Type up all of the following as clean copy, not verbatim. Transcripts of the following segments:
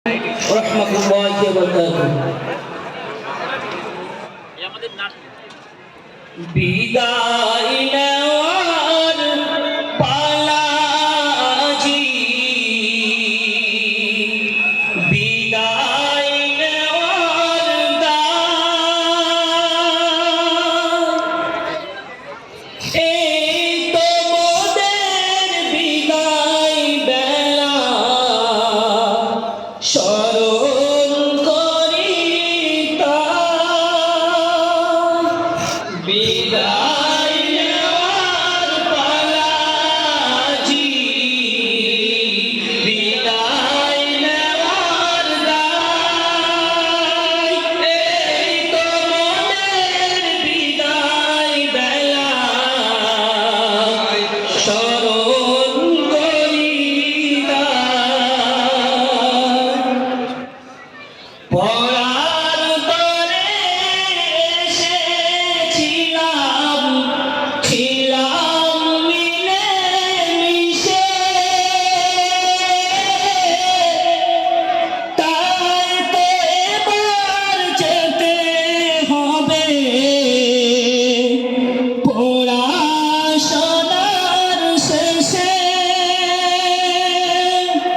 রহমাতুল্লাহি ওয়া বারাকাতুহু। বিদায় নেওয়ার পালা জি, বিদায় নেওয়ার দায়, এই তো মোদের বিদায় বেলা, স্মরণ করি তাই। বিদায় নেওয়ার পালা জি, বিদায় নেওয়ার দায়, এই তো মোদের বিদায় বেলা, স্মরণ করি তাই। পরার তরে এসেছিলাম, ছিলাম মিলে মিশে, তাই তো এবার যেতে হবে পড়াশোনার শেষে।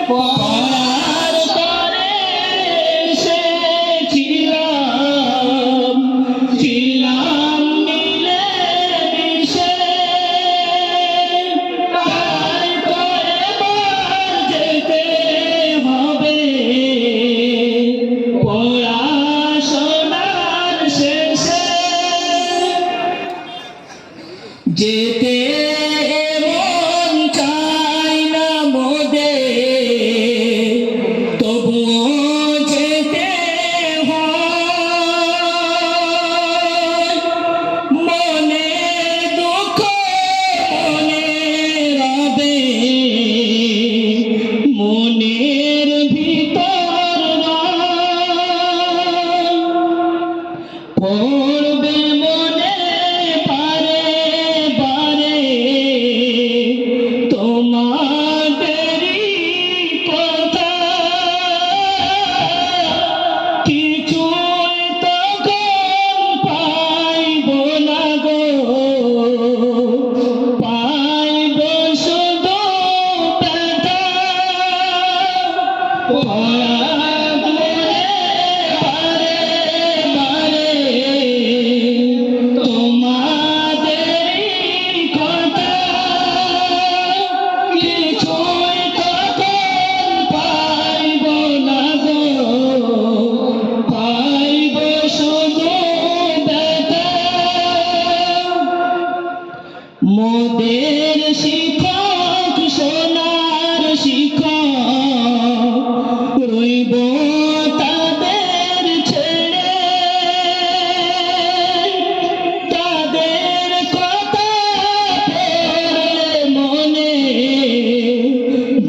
পরার তরে এসেছিলাম, ছিলাম মিলে মিশে, তাই তো এবার যেতে হবে পড়াশোনার শেষে। যেতে মন চায় না মোদের, তবুও যেতে হয়। মনে দুঃখ মনে রবে, মনের ভিতর রয়। পড়বে মনে বারে বারে তোমাদেরই কথা, কিছুই তখন পাইব না গো, পাইব শুধু ব্যথা। পড়াবে বারে বারে তোমাদেরই কথা, কিছুই তখন পাইব না গো, পাইব শুধু ব্যথা। মোদের শিক্ষক সোনার শিক্ষক, রইব তাদের ছেড়ে, তাদের কথা পড়লে মনে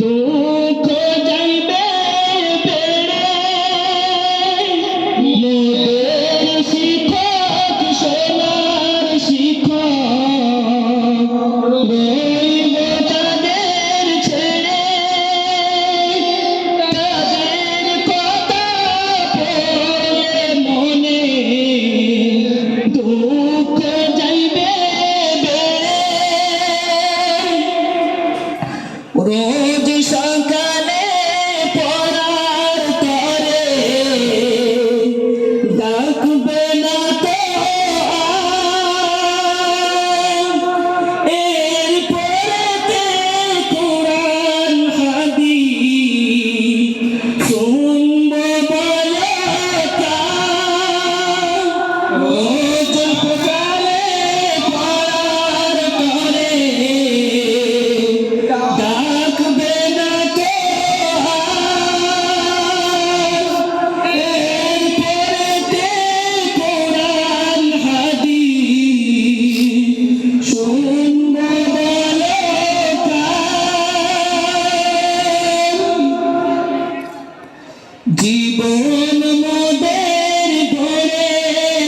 দুঃখ যাইবে বেড়ে। মোদের শিক্ষক সোনার শিক্ষক, রইব তাদের ছেড়ে, তাদের কথা পড়লে মনে দুঃখ যাইবে বেড়ে। রোজ সকালে পড়ার তরে ডাকবে না তো এর পরেতে কোরআন হাদিস শুনব বলে রোজ সকালে পড়ার তরে ডাকবে না তো এর পরেতে কোরআন হাদিস শুনব বলে জীবন মোদের গড়ে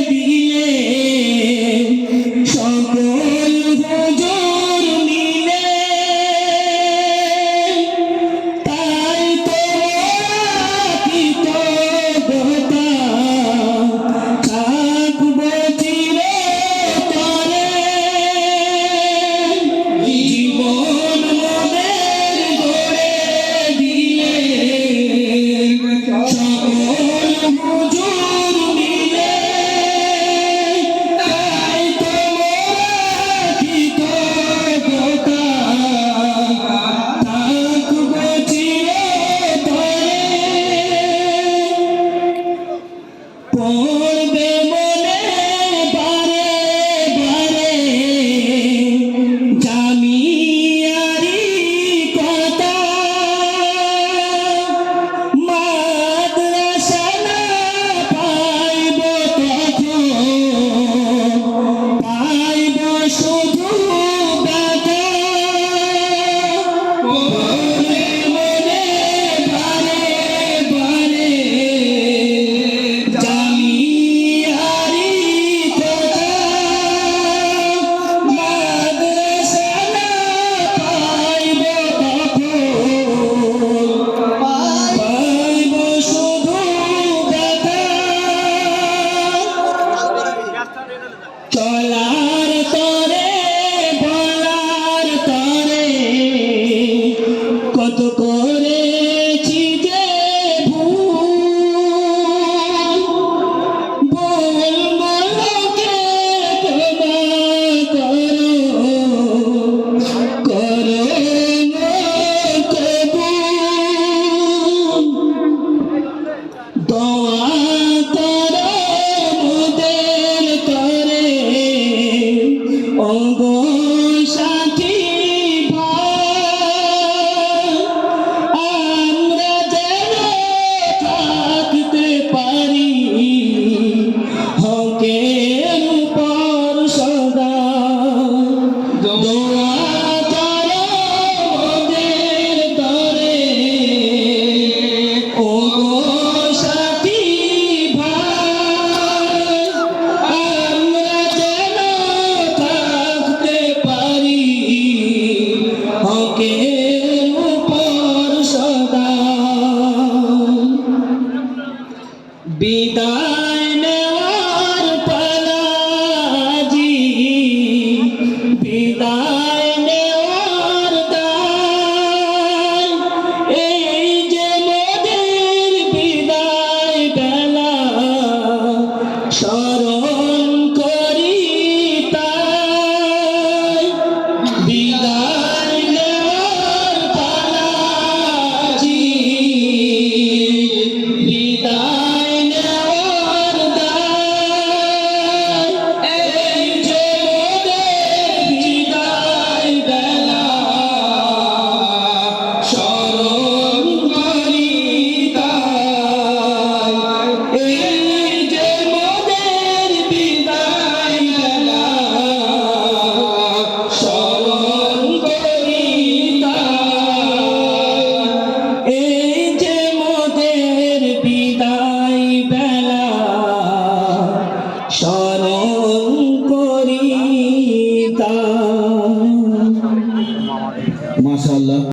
দিয়ে সকল হুজুর মিলে, তাই তো বিদায়